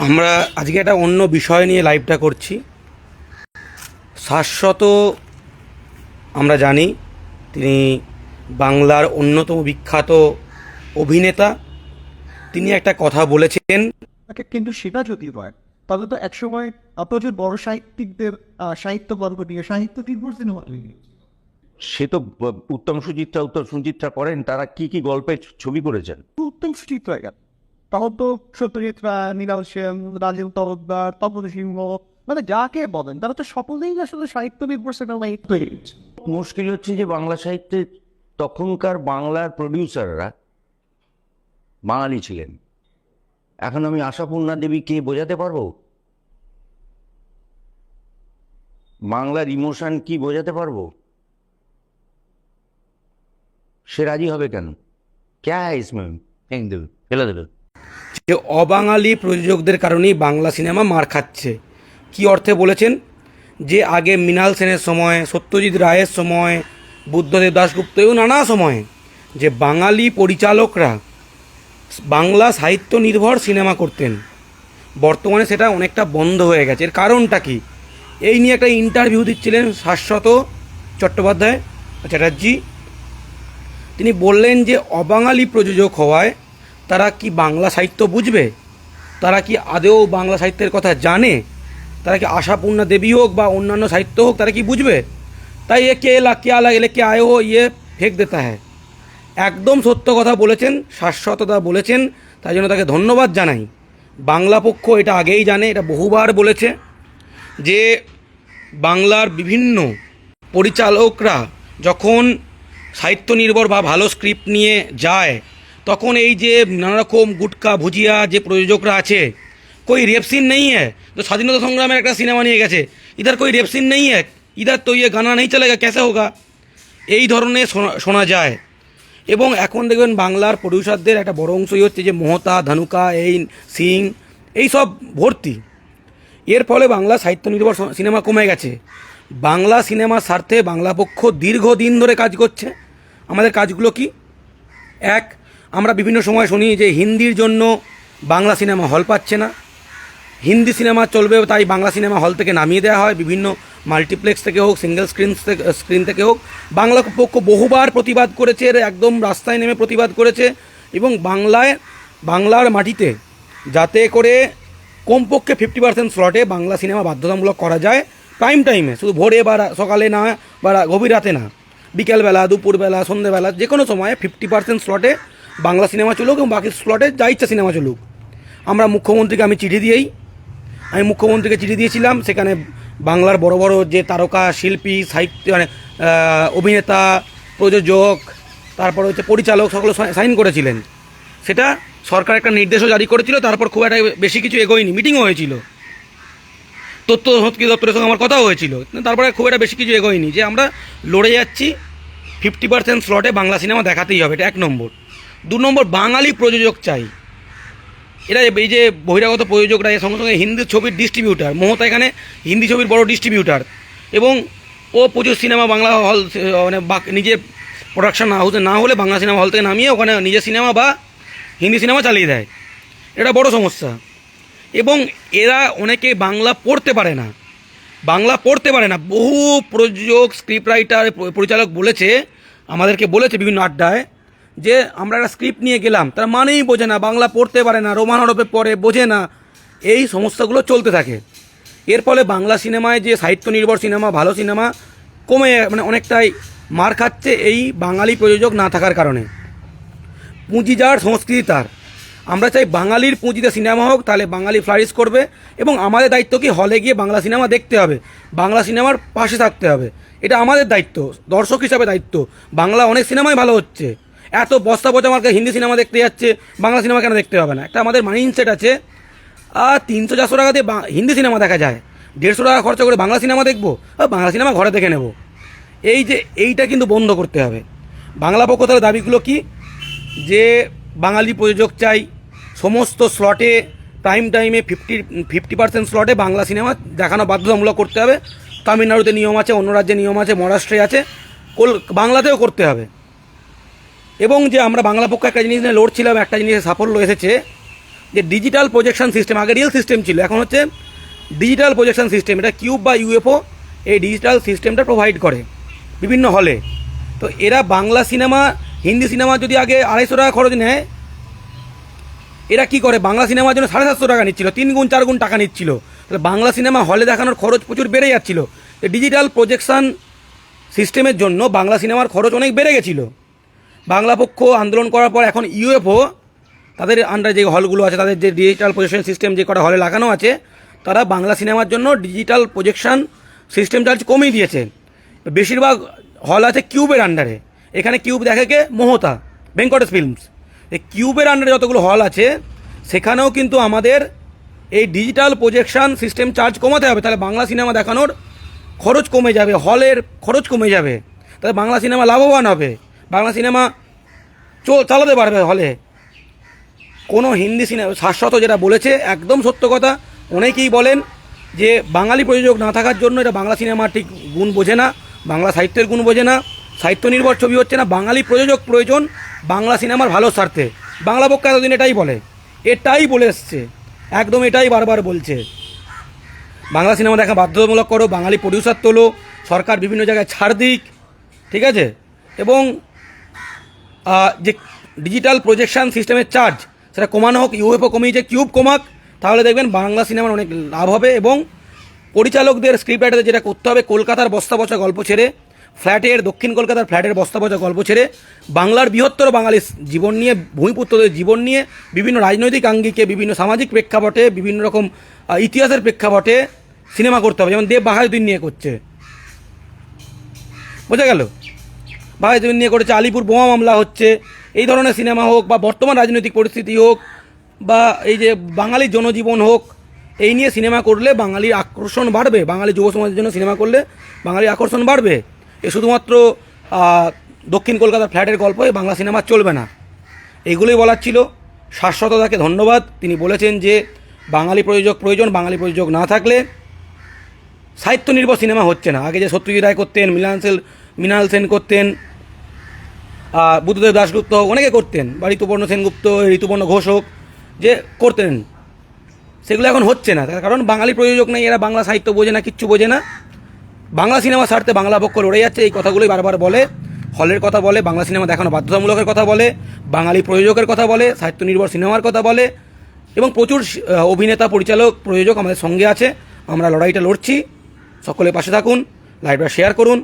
আমরা আজকে একটা অন্য বিষয় নিয়ে লাইভটা করছি। শাশ্বত আমরা জানি তিনি বাংলার অন্যতম বিখ্যাত অভিনেতা। তিনি একটা কথা বলেছেন, কিন্তু সেটা যদি হয় তাহলে তো একসময় প্রচুর বড় সাহিত্যিকদের সাহিত্য গল্প নিয়ে সাহিত্য নির্ভর সিনেমা তৈরি হয়েছে। সে তো উত্তম সুচিত্রা করেন, তারা কি কি গল্পের ছবি করেছেন। উত্তম সুচিত্রা গেল, তখন তো সত্যজিৎ রায়, মৃণাল সেন, রাজীব তরফদার, তপন সিংহ, মানে যাকে বলেন তারা তো সকলেই আসলে সাহিত্য নির্ভর সিনেমা তৈরি হয়েছে। মুশকিল হচ্ছে যে বাংলা সাহিত্যে তখনকার বাংলার প্রডিউসাররা বাঙালি ছিলেন। এখন আমি আশাপূর্ণা দেবীকে বোঝাতে পারবো, বাংলার ইমোশন কি বোঝাতে পারবো? সে রাজি হবে কেন? ক্যা হ্যায় ইসমে হিন্দু ফেলে দেবে। যে অবাঙালি প্রযোজকদের কারণেই বাংলা সিনেমা মার খাচ্ছে। কি অর্থে বলেছেন? যে আগে মৃণাল সেনের সময়, সত্যজিৎ রায়ের সময়, বুদ্ধদেব দাশগুপ্ত এবং নানা সময়ে যে বাঙালি পরিচালকরা বাংলা সাহিত্য নির্ভর সিনেমা করতেন, বর্তমানে সেটা অনেকটা বন্ধ হয়ে গেছে। এর কারণটা কি? এই নিয়ে একটা ইন্টারভিউ দিচ্ছিলেন শাশ্বত চট্টোপাধ্যায় চ্যাটার্জি। তিনি বললেন যে অবাঙালি প্রযোজক হওয়ায় তারা কি বাংলা সাহিত্য বুঝবে? তারা কি আদৌ বাংলা সাহিত্যের কথা জানে? তারা কি আশাপূর্ণা দেবী হোক বা অন্যান্য সাহিত্য হোক তারা কি বুঝবে? তাই এ কে লা কে আলা এলে কে আয় হো ইয়ে ফেক দেতা হ্যায়। একদম সত্য কথা বলেছেন, শাশ্বততা বলেছেন, তাই জন্য তাকে ধন্যবাদ জানাই। বাংলা পক্ষ এটা আগেই জানে, এটা বহুবার বলেছে যে বাংলার বিভিন্ন পরিচালকরা যখন সাহিত্য নির্ভর বা ভালো স্ক্রিপ্ট নিয়ে যায়, তখন এই যে নানারকম গুটকা ভুজিয়া যে প্রযোজকরা আছে, कोई रेप सीन नहीं है तो স্বাধীনতা সংগ্রামের একটা সিনেমা নিয়ে গেছে, ইধার कोई रेप सीन नहीं है, इधर तो ये गाना नहीं चलेगा, कैसे होगा, এই ধরনের শোনা যায়। এবং এখন দেখবেন বাংলার প্রডিউসারদের একটা বড় অংশই হচ্ছে যে মোহতা, ধানুকা, এই সিং, এই সব ভর্তি। এর ফলে বাংলা সাহিত্য নির্ভর সিনেমা কমে গেছে। বাংলা সিনেমার স্বার্থে বাংলা পক্ষ দীর্ঘদিন ধরে কাজ করছে। আমাদের কাজগুলো কি? এক, আমরা বিভিন্ন সময় শুনি যে হিন্দির জন্য বাংলা সিনেমা হল পাচ্ছে না, হিন্দি সিনেমা চলবে তাই বাংলা সিনেমা হল থেকে নামিয়ে দেওয়া হয়, বিভিন্ন মাল্টিপ্লেক্স থেকে হোক, সিঙ্গেল স্ক্রিন থেকে হোক। বাংলা পক্ষ বহুবার প্রতিবাদ করেছে, এর একদম রাস্তায় নেমে প্রতিবাদ করেছে। এবং বাংলার মাটিতে যাতে করে কমপক্ষে 50% স্লটে বাংলা সিনেমা বাধ্যতামূলক করা যায়, প্রাইম টাইমে, শুধু ভোরে বা সকালে না বা গভীর রাতে না, বিকেলবেলা, দুপুরবেলা, সন্ধ্যেবেলা, যে কোনো সময়ে 50% স্লটে বাংলা সিনেমা চলুক এবং বাকি স্লটে যা ইচ্ছা সিনেমা চলুক। আমরা মুখ্যমন্ত্রীকে আমি মুখ্যমন্ত্রীকে চিঠি দিয়েছিলাম। সেখানে বাংলার বড় বড় যে তারকা শিল্পী, সাহিত্য, মানে অভিনেতা, প্রযোজক, তারপর হচ্ছে পরিচালক, সকলে সাইন করেছিলেন। সেটা সরকার একটা নির্দেশও জারি করেছিল। তারপর খুব একটা বেশি কিছু এগোয়নি, মিটিংও হয়েছিল, তথ্য সংস্কৃতি দপ্তরের সঙ্গে আমার কথাও হয়েছিল। তারপরে খুব একটা বেশি কিছু এগোয়নি, যে আমরা লড়ে যাচ্ছি 50% স্লটে বাংলা সিনেমা দেখাতেই হবে, এটা 1 নম্বর। 2 নম্বর, বাঙালি প্রযোজক চাই। এরা এই যে বহিরাগত প্রযোজকরা, এর সঙ্গে সঙ্গে হিন্দি ছবির ডিস্ট্রিবিউটার, মমতা এখানে হিন্দি ছবির বড় ডিস্ট্রিবিউটার, এবং ও প্রচুর সিনেমা বাংলা হল, মানে নিজের প্রোডাকশন হাউসে না হলে বাংলা সিনেমা হল থেকে নামিয়ে ওখানে নিজের সিনেমা বা হিন্দি সিনেমা চালিয়ে দেয়। এটা বড় সমস্যা। এবং এরা অনেকে বাংলা পড়তে পারে না। বহু প্রযোজক, স্ক্রিপ্ট রাইটার, পরিচালক আমাদেরকে বলেছে বিভিন্ন আড্ডায় যে আমরা একটা স্ক্রিপ্ট নিয়ে গেলাম, তারা মানেই বোঝে না, বাংলা পড়তে পারে না, রোমান হরফে পড়ে, বোঝে না। এই সমস্যাগুলো চলতে থাকে। এর ফলে বাংলা সিনেমায় যে সাহিত্য নির্ভর সিনেমা, ভালো সিনেমা কমে, মানে অনেকটাই মার খাচ্ছে এই বাঙালি প্রযোজক না থাকার কারণে। পুঁজি যার, সংস্কৃতি তার। আমরা চাই বাঙালির পুঁজিতে সিনেমা হোক, তাহলে বাঙালি ফ্লারিশ করবে। এবং আমাদের দায়িত্ব কি? হলে গিয়ে বাংলা সিনেমা দেখতে হবে, বাংলা সিনেমার পাশে থাকতে হবে। এটা আমাদের দায়িত্ব, দর্শক হিসাবে দায়িত্ব। বাংলা অনেক সিনেমাই ভালো হচ্ছে, এত বস্তা পচা মার্কা হিন্দি সিনেমা দেখতে যাচ্ছে, বাংলা সিনেমা কেন দেখতে হবে না? একটা আমাদের মাইন্ডসেট আছে, 300-400 টাকা দিয়ে হিন্দি সিনেমা দেখা যায়, 150 টাকা খরচা করে বাংলা সিনেমা দেখবো, বাংলা সিনেমা ঘরে দেখে নেব। এইটা কিন্তু বন্ধ করতে হবে। বাংলা পক্ষ তাহলে দাবিগুলো কি? যে বাঙালি প্রযোজক চাই, সমস্ত স্লটে প্রাইম টাইমে 50% স্লটে বাংলা সিনেমা দেখানো বাধ্যতামূলক করতে হবে। তামিলনাড়ুতে নিয়ম আছে, অন্য রাজ্যে নিয়ম আছে, মহারাষ্ট্রে আছে, বাংলাতেও করতে হবে। এবং যে আমরা বাংলা পক্ষ একটা জিনিস নিয়ে লড়ছিলাম, একটা জিনিসের সাফল্য এসেছে, যে ডিজিটাল প্রজেকশন সিস্টেম, আগে রিয়েল সিস্টেম ছিল, এখন হচ্ছে ডিজিটাল প্রজেকশন সিস্টেম। এটা কিউব বা ইউএফও এই ডিজিটাল সিস্টেমটা প্রোভাইড করে বিভিন্ন হলে। তো এরা বাংলা সিনেমা, হিন্দি সিনেমা যদি আগে 250 টাকা খরচ নেয়, এরা কি করে বাংলা সিনেমার জন্য 750 টাকা নিচ্ছিল, 3 গুণ 4 গুণ টাকা নিচ্ছিল। তাহলে বাংলা সিনেমা হলে দেখানোর খরচ প্রচুর বেড়ে যাচ্ছিল। তো ডিজিটাল প্রজেকশন সিস্টেমের জন্য বাংলা সিনেমার খরচ অনেক বেড়ে গেছিল। বাংলা পক্ষ আন্দোলন করার পর এখন ইউএফও তাদের আন্ডারে যে হলগুলো আছে, তাদের যে ডিজিটাল প্রজেকশন সিস্টেম যে কটা হলে লাগানো আছে, তারা বাংলা সিনেমার জন্য ডিজিটাল প্রজেকশন সিস্টেম চার্জ কমিয়ে দিয়েছে। বেশিরভাগ হল আছে কিউবের আন্ডারে। এখানে কিউব দেখে কে? মহতা, ভেঙ্কটেশ ফিল্মস। এই কিউবের আন্ডারে যতগুলো হল আছে সেখানেও কিন্তু আমাদের এই ডিজিটাল প্রজেকশন সিস্টেম চার্জ কমাতে হবে। তাহলে বাংলা সিনেমা দেখানোর খরচ কমে যাবে, হলের খরচ কমে যাবে। তাহলে বাংলা সিনেমা লাভবান হবে, বাংলা সিনেমা চালাতে পারবে হলে। কোনো হিন্দি সিনেমা শাশ্বত যেটা বলেছে একদম সত্য কথা। অনেকেই বলেন যে বাঙালি প্রযোজক না থাকার জন্য এটা বাংলা সিনেমা ঠিক গুণ বোঝে না, বাংলা সাহিত্যের গুণ বোঝে না, সাহিত্য নির্ভর ছবি হচ্ছে না, বাঙালি প্রযোজক প্রয়োজন বাংলা সিনেমার ভালো স্বার্থে। বাংলা পক্ষ এতদিন এটাই বলে, এটাই বলে এসছে, একদম এটাই বারবার বলছে। বাংলা সিনেমা দেখা বাধ্যতামূলক করো, বাঙালি প্রডিউসার তোলো, সরকার বিভিন্ন জায়গায় ছাড় দিক, ঠিক আছে। এবং যে ডিজিটাল প্রজেকশন সিস্টেমের চার্জ সেটা কমানো হোক, ইউএফও কমিয়েছে, কিউব কমাক, তাহলে দেখবেন বাংলা সিনেমার অনেক লাভ হবে। এবং পরিচালকদের, স্ক্রিপ্ট রাইটারদের যেটা করতে হবে, কলকাতার বস্তা পচা গল্প ছেড়ে, ফ্ল্যাটের দক্ষিণ কলকাতার ফ্ল্যাটের বস্তা পচা গল্প ছেড়ে বাংলার বৃহত্তর বাঙালি জীবন নিয়ে, ভূমিপুত্রদের জীবন নিয়ে, বিভিন্ন রাজনৈতিক আঙ্গিকে, বিভিন্ন সামাজিক প্রেক্ষাপটে, বিভিন্ন রকম ইতিহাসের প্রেক্ষাপটে সিনেমা করতে হবে। যেমন দেব বাহাদুর নিয়ে করছে, বোঝা গেল, বাহাদুর নিয়ে করেছে, আলিপুর বোমা মামলা হচ্ছে, এই ধরনের সিনেমা হোক, বা বর্তমান রাজনৈতিক পরিস্থিতি হোক, বা এই যে বাঙালি জনজীবন হোক, এই নিয়ে সিনেমা করলে বাঙালির আকর্ষণ বাড়বে। বাঙালি যুব সমাজের জন্য সিনেমা করলে বাঙালির আকর্ষণ বাড়বে। এ শুধুমাত্র দক্ষিণ কলকাতার ফ্ল্যাটের গল্পে বাংলা সিনেমা চলবে না। এইগুলোই বলার ছিল। শাশ্বতদাকে ধন্যবাদ, তিনি বলেছেন যে বাঙালি প্রযোজক প্রয়োজন, বাঙালি প্রযোজক না থাকলে সাহিত্য নির্ভর সিনেমা হচ্ছে না। আগে যে সত্যজিৎ রায় করতেন, মৃণাল সেন করতেন, বুদ্ধদেব দাশগুপ্ত, অনেকে করতেন, বা ঋতুপর্ণ সেনগুপ্ত, ঋতুপর্ণ ঘোষ হোক, যে করতেন, সেগুলো এখন হচ্ছে না। তার কারণ বাঙালি প্রযোজক নেই, এরা বাংলা সাহিত্য বোঝে না, কিচ্ছু বোঝে না। বাংলা সিনেমা ছাড়তে বাংলা পক্ষ লড়ে যাচ্ছে, এই কথাগুলোই বারবার বলে। হলের কথা বলে, বাংলা সিনেমা দেখানো বাধ্যতামূলকের কথা বলে, বাঙালি প্রযোজকের কথা বলে, সাহিত্য নির্ভর সিনেমার কথা বলে, এবং প্রচুর অভিনেতা, পরিচালক, প্রযোজক আমাদের সঙ্গে আছে। আমরা লড়াইটা লড়ছি। সকলে পাশে থাকুন, লাইভটা শেয়ার করুন।